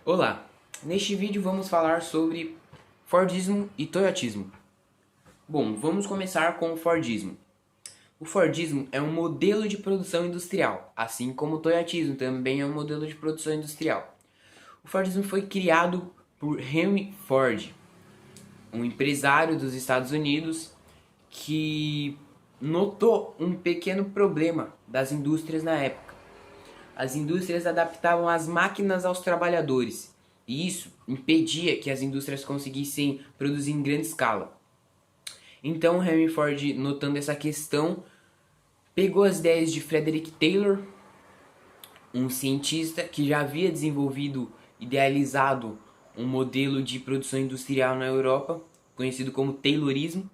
Olá, neste vídeo vamos falar sobre Fordismo e Toyotismo. Bom, vamos começar com o Fordismo. O Fordismo é um modelo de produção industrial, assim como o Toyotismo também é um modelo de produção industrial. O Fordismo foi criado por Henry Ford, um empresário dos Estados Unidos que notou um pequeno problema das indústrias na época. As indústrias adaptavam as máquinas aos trabalhadores, e isso impedia que as indústrias conseguissem produzir em grande escala. Então Henry Ford, notando essa questão, pegou as ideias de Frederick Taylor, um cientista que já havia desenvolvido, idealizado um modelo de produção industrial na Europa, conhecido como Taylorismo.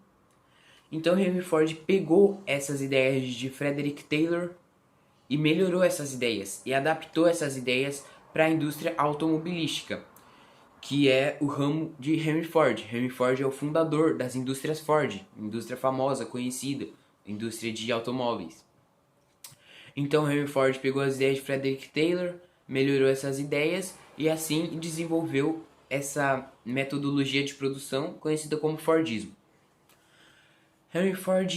Então Henry Ford pegou essas ideias de Frederick Taylor e melhorou essas ideias e adaptou essas ideias para a indústria automobilística, que é o ramo de Henry Ford. Henry Ford é o fundador das indústrias Ford, indústria famosa, conhecida, indústria de automóveis. Então Henry Ford pegou as ideias de Frederick Taylor, melhorou essas ideias e assim desenvolveu essa metodologia de produção conhecida como Fordismo. Henry Ford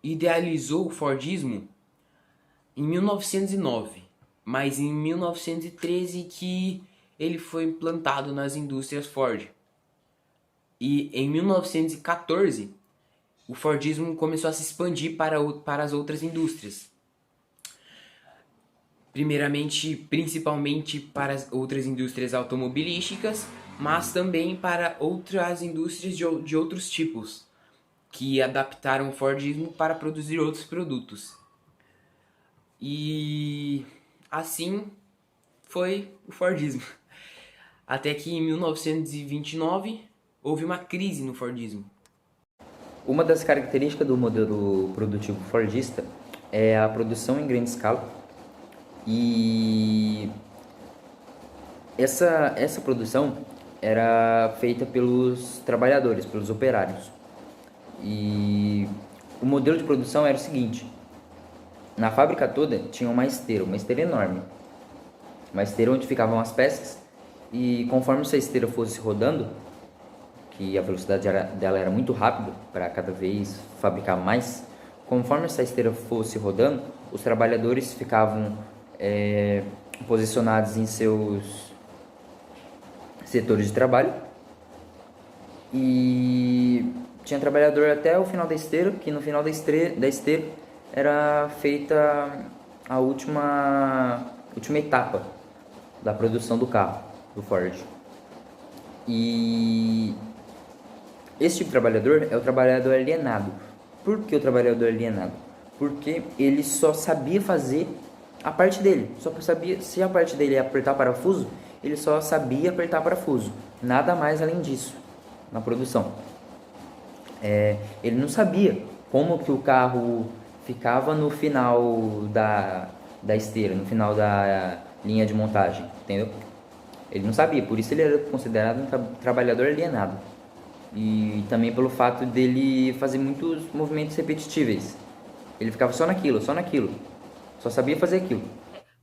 idealizou o Fordismo em 1909, mas em 1913 que ele foi implantado nas indústrias Ford. E em 1914, o Fordismo começou a se expandir para as outras indústrias. Primeiramente, principalmente para as outras indústrias automobilísticas, mas também para outras indústrias de outros tipos, que adaptaram o Fordismo para produzir outros produtos. E assim foi o Fordismo. Até que em 1929 houve uma crise no Fordismo. Uma das características do modelo produtivo fordista é a produção em grande escala e essa produção era feita pelos trabalhadores, pelos operários. E o modelo de produção era o seguinte: na fábrica toda tinha uma esteira enorme, uma esteira onde ficavam as peças, e conforme essa esteira fosse rodando, que a velocidade dela era muito rápida para cada vez fabricar mais, conforme essa esteira fosse rodando, os trabalhadores ficavam posicionados em seus setores de trabalho e tinha trabalhador até o final da esteira, que no final da esteira era feita a última etapa da produção do carro, do Ford. E esse tipo de trabalhador é o trabalhador alienado. Por que o trabalhador alienado? Porque ele só sabia fazer a parte dele. Só sabia, se a parte dele é apertar parafuso, ele só sabia apertar parafuso. Nada mais além disso na produção. Ele não sabia como que o carro ficava no final da esteira, no final da linha de montagem, entendeu? Ele não sabia, por isso ele era considerado um trabalhador alienado. E também pelo fato dele fazer muitos movimentos repetitivos. Ele ficava só naquilo, só sabia fazer aquilo.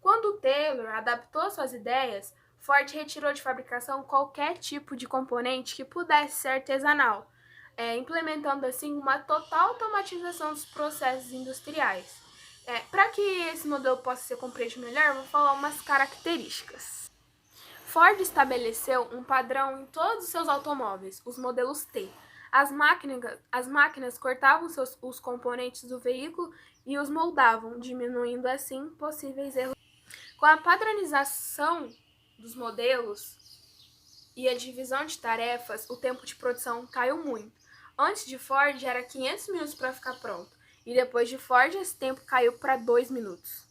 Quando Taylor adaptou suas ideias, Ford retirou de fabricação qualquer tipo de componente que pudesse ser artesanal, implementando assim uma total automatização dos processos industriais. Para que esse modelo possa ser compreendido melhor, vou falar umas características. Ford estabeleceu um padrão em todos os seus automóveis, os modelos T. As máquinas cortavam os componentes do veículo e os moldavam, diminuindo assim possíveis erros. Com a padronização dos modelos e a divisão de tarefas, o tempo de produção caiu muito. Antes de Ford era 500 minutos para ficar pronto, e depois de Ford esse tempo caiu para 2 minutos.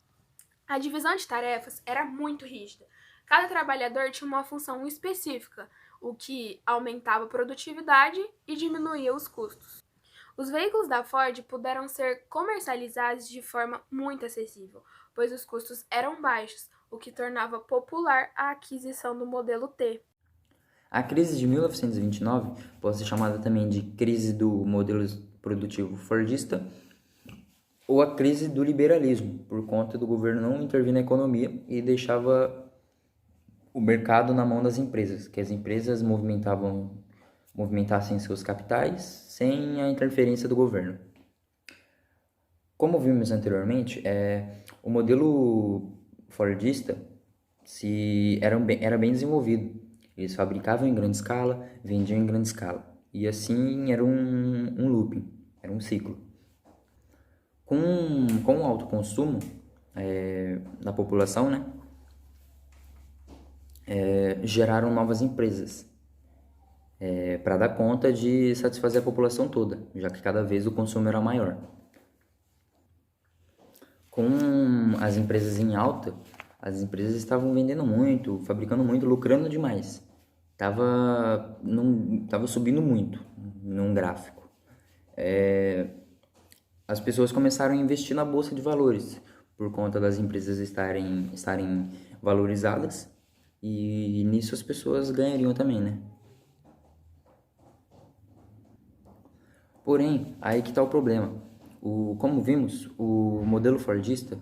A divisão de tarefas era muito rígida. Cada trabalhador tinha uma função específica, o que aumentava a produtividade e diminuía os custos. Os veículos da Ford puderam ser comercializados de forma muito acessível, pois os custos eram baixos, o que tornava popular a aquisição do modelo T. A crise de 1929 pode ser chamada também de crise do modelo produtivo fordista ou a crise do liberalismo, por conta do governo não intervir na economia e deixava o mercado na mão das empresas, que as empresas movimentassem seus capitais sem a interferência do governo. Como vimos anteriormente, o modelo fordista era bem desenvolvido. Eles fabricavam em grande escala, vendiam em grande escala. E assim era um looping, era um ciclo. Com o alto consumo da população, né, geraram novas empresas para dar conta de satisfazer a população toda, já que cada vez o consumo era maior. Com as empresas em alta, as empresas estavam vendendo muito, fabricando muito, lucrando demais. Tava subindo muito num gráfico. As pessoas começaram a investir na bolsa de valores por conta das empresas estarem valorizadas, e nisso as pessoas ganhariam também, né? Porém, aí que está o problema. Como vimos, o modelo fordista,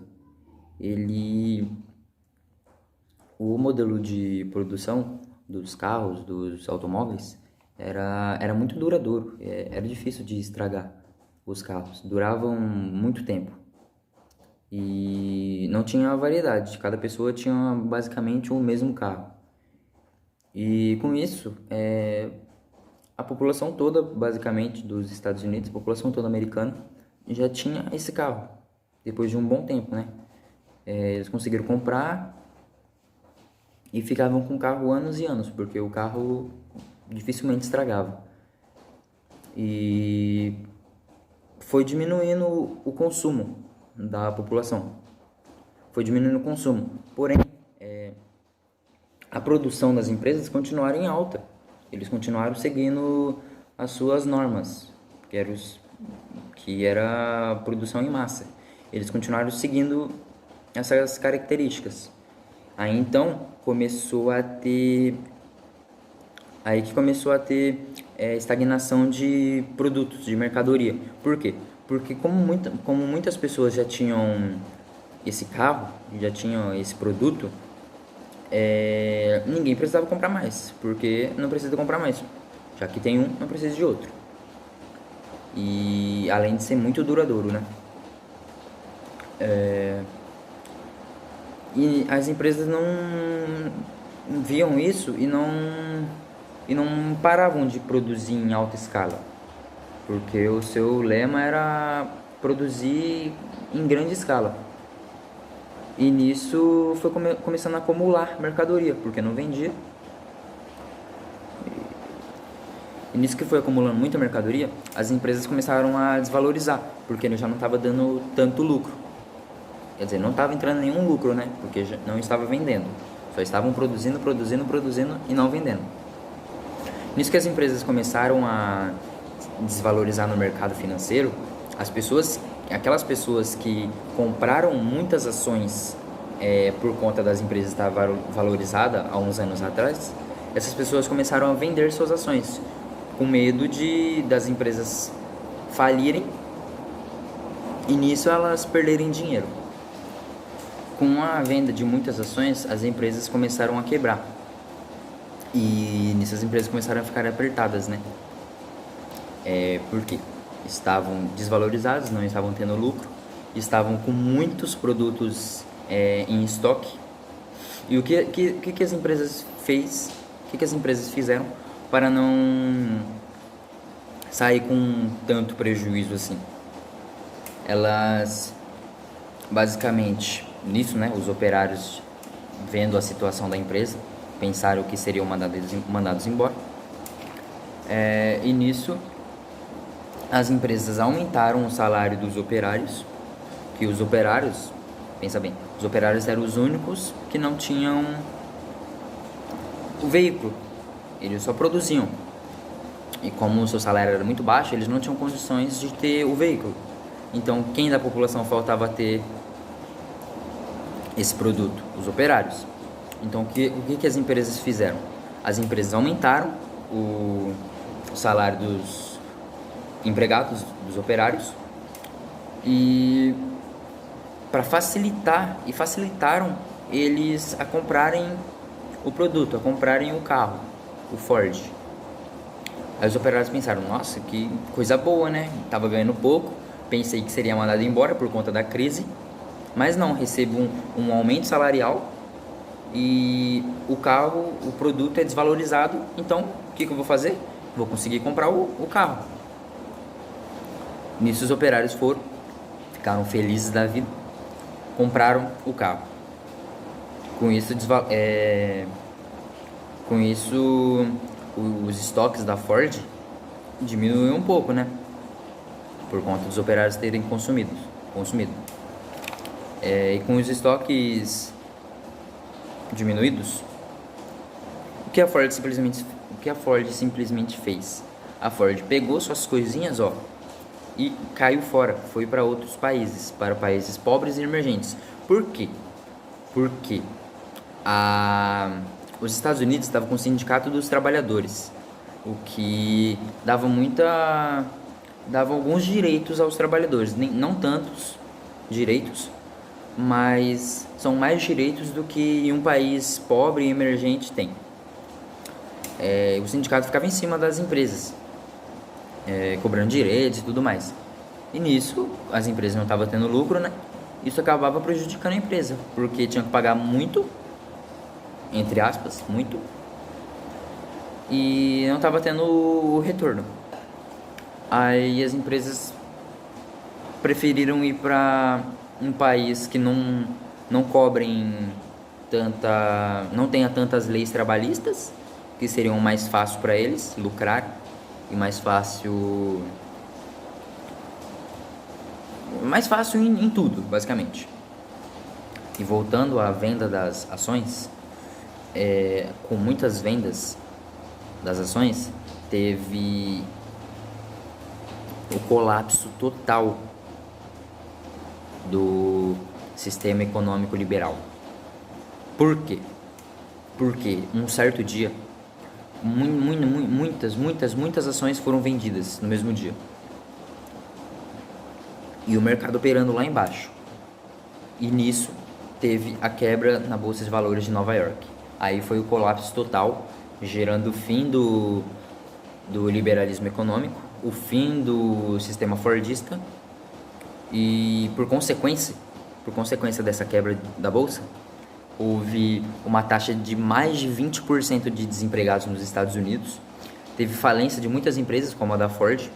o modelo de produção dos carros, dos automóveis, era muito duradouro, era difícil de estragar os carros, duravam muito tempo e não tinha variedade, cada pessoa tinha basicamente o mesmo carro. E com isso, a população toda, basicamente, dos Estados Unidos, a população toda americana, já tinha esse carro, depois de um bom tempo, né? Eles conseguiram comprar e ficavam com o carro anos e anos, porque o carro dificilmente estragava. E foi diminuindo o consumo da população. Foi diminuindo o consumo. Porém, a produção das empresas continuaram em alta. Eles continuaram seguindo as suas normas, que era a produção em massa. Eles continuaram seguindo essas características. Aí então começou a ter estagnação de produtos, de mercadoria. Por quê? Porque como muitas pessoas já tinham esse carro, já tinham esse produto, ninguém precisava comprar mais, porque não precisa comprar mais, já que tem um, não precisa de outro. E além de ser muito duradouro, né? E as empresas não viam isso e não paravam de produzir em alta escala, porque o seu lema era produzir em grande escala. E nisso foi começando a acumular mercadoria, porque não vendia. E nisso que foi acumulando muita mercadoria, as empresas começaram a desvalorizar, porque já não estava dando tanto lucro. Quer dizer, não estava entrando nenhum lucro, né? Porque já não estava vendendo. Só estavam produzindo e não vendendo. Nisso que as empresas começaram a desvalorizar no mercado financeiro, aquelas pessoas que compraram muitas ações por conta das empresas estar valorizada há uns anos atrás, essas pessoas começaram a vender suas ações com medo das empresas falirem e nisso elas perderem dinheiro. Com a venda de muitas ações, as empresas começaram a quebrar e nisso as empresas começaram a ficar apertadas, né? Porque estavam desvalorizadas, não estavam tendo lucro, estavam com muitos produtos em estoque. E o que as empresas fizeram para não sair com tanto prejuízo assim? Elas, basicamente, nisso, né, os operários, vendo a situação da empresa, pensaram que seriam mandados embora. E nisso as empresas aumentaram o salário dos operários, que os operários, pensa bem, os operários eram os únicos que não tinham o veículo, eles só produziam. E como o seu salário era muito baixo, eles não tinham condições de ter o veículo. Então, quem da população faltava ter esse produto? Os operários. Então, o que as empresas fizeram? As empresas aumentaram o salário dos empregados, dos operários, e facilitaram eles a comprarem o produto, a comprarem o carro, o Ford. Aí os operários pensaram, nossa, que coisa boa, né? Tava ganhando pouco, pensei que seria mandado embora por conta da crise, mas não, recebo um aumento salarial e o carro, o produto é desvalorizado, então o que eu vou fazer? Vou conseguir comprar o carro. Nisso os operários ficaram felizes da vida, compraram o carro. Com isso os estoques da Ford diminuíram um pouco, né? Por conta dos operários terem consumido. E com os estoques diminuídos, o que a Ford simplesmente fez? A Ford pegou suas coisinhas, e caiu fora, foi para outros países, para países pobres e emergentes. Por quê? Porque os Estados Unidos estavam com o Sindicato dos Trabalhadores, o que dava alguns direitos aos trabalhadores, não tantos direitos, mas são mais direitos do que em um país pobre e emergente tem. O sindicato ficava em cima das empresas, cobrando direitos e tudo mais. E nisso, as empresas não estavam tendo lucro, né? Isso acabava prejudicando a empresa, porque tinha que pagar muito, entre aspas, muito, e não estava tendo o retorno. Aí as empresas preferiram ir para um país que não cobrem não tenha tantas leis trabalhistas, que seriam mais fácil para eles lucrar e mais fácil em tudo, basicamente. E voltando à venda das ações, com muitas vendas das ações, teve o colapso total do sistema econômico liberal. Por quê? Porque um certo dia, muitas ações foram vendidas no mesmo dia. E o mercado operando lá embaixo. E nisso teve a quebra na Bolsa de Valores de Nova York. Aí foi o colapso total, gerando o fim do liberalismo econômico, o fim do sistema fordista. E por consequência dessa quebra da Bolsa, houve uma taxa de mais de 20% de desempregados nos Estados Unidos. Teve falência de muitas empresas, como a da Ford,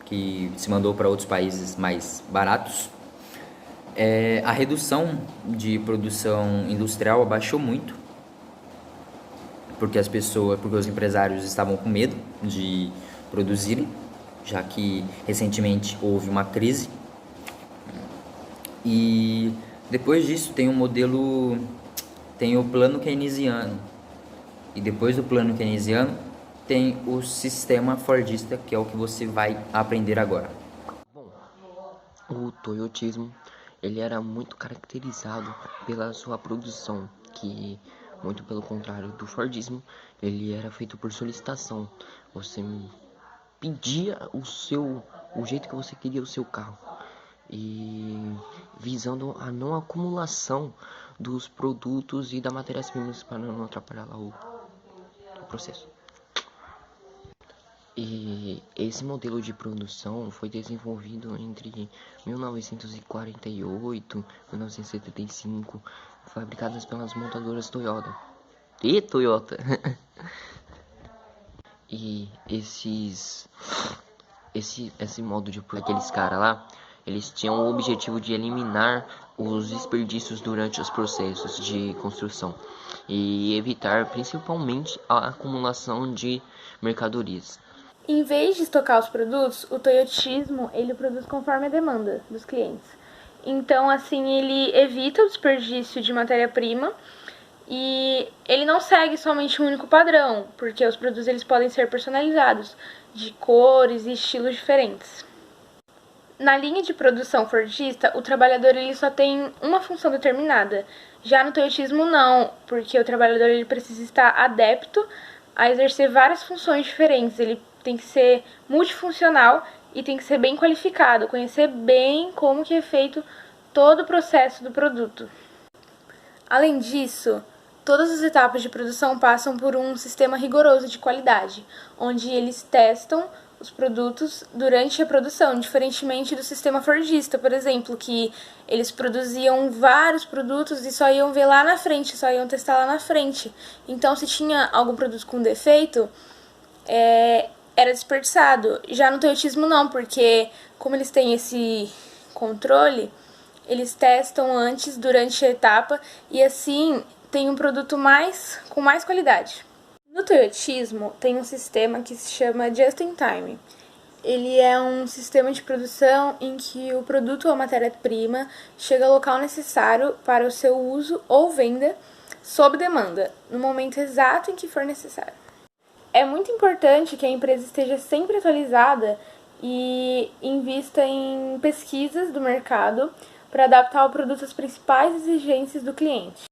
que se mandou para outros países mais baratos. A redução de produção industrial abaixou muito, porque os empresários estavam com medo de produzirem, já que recentemente houve uma crise. E depois disso tem o plano keynesiano. E depois do plano keynesiano tem o sistema fordista, que é o que você vai aprender agora. Bom, o toyotismo, ele era muito caracterizado pela sua produção, que, muito pelo contrário do fordismo, ele era feito por solicitação. Você pedia o jeito que você queria o seu carro, e visando a não acumulação dos produtos e da matérias-primas para não atrapalhar lá o processo. E esse modelo de produção foi desenvolvido entre 1948 e 1975, fabricadas pelas montadoras Toyota. E esse modo de aqueles caras lá, eles tinham o objetivo de eliminar os desperdícios durante os processos de construção e evitar principalmente a acumulação de mercadorias. Em vez de estocar os produtos, o toyotismo ele produz conforme a demanda dos clientes. Então, assim, ele evita o desperdício de matéria-prima e ele não segue somente um único padrão, porque os produtos eles podem ser personalizados, de cores e estilos diferentes. Na linha de produção fordista, o trabalhador ele só tem uma função determinada. Já no toyotismo não, porque o trabalhador ele precisa estar adepto a exercer várias funções diferentes. Ele tem que ser multifuncional e tem que ser bem qualificado, conhecer bem como que é feito todo o processo do produto. Além disso, Todas as etapas de produção passam por um sistema rigoroso de qualidade, onde eles testam os produtos durante a produção, diferentemente do sistema fordista, por exemplo, que eles produziam vários produtos e só iam ver lá na frente, só iam testar lá na frente. Então, se tinha algum produto com defeito, era desperdiçado. Já no Toyotismo não, porque como eles têm esse controle, eles testam antes, durante a etapa, e assim tem um produto com mais qualidade. No Toyotismo tem um sistema que se chama Just in Time. Ele é um sistema de produção em que o produto ou a matéria-prima chega ao local necessário para o seu uso ou venda sob demanda, no momento exato em que for necessário. É muito importante que a empresa esteja sempre atualizada e invista em pesquisas do mercado para adaptar o produto às principais exigências do cliente.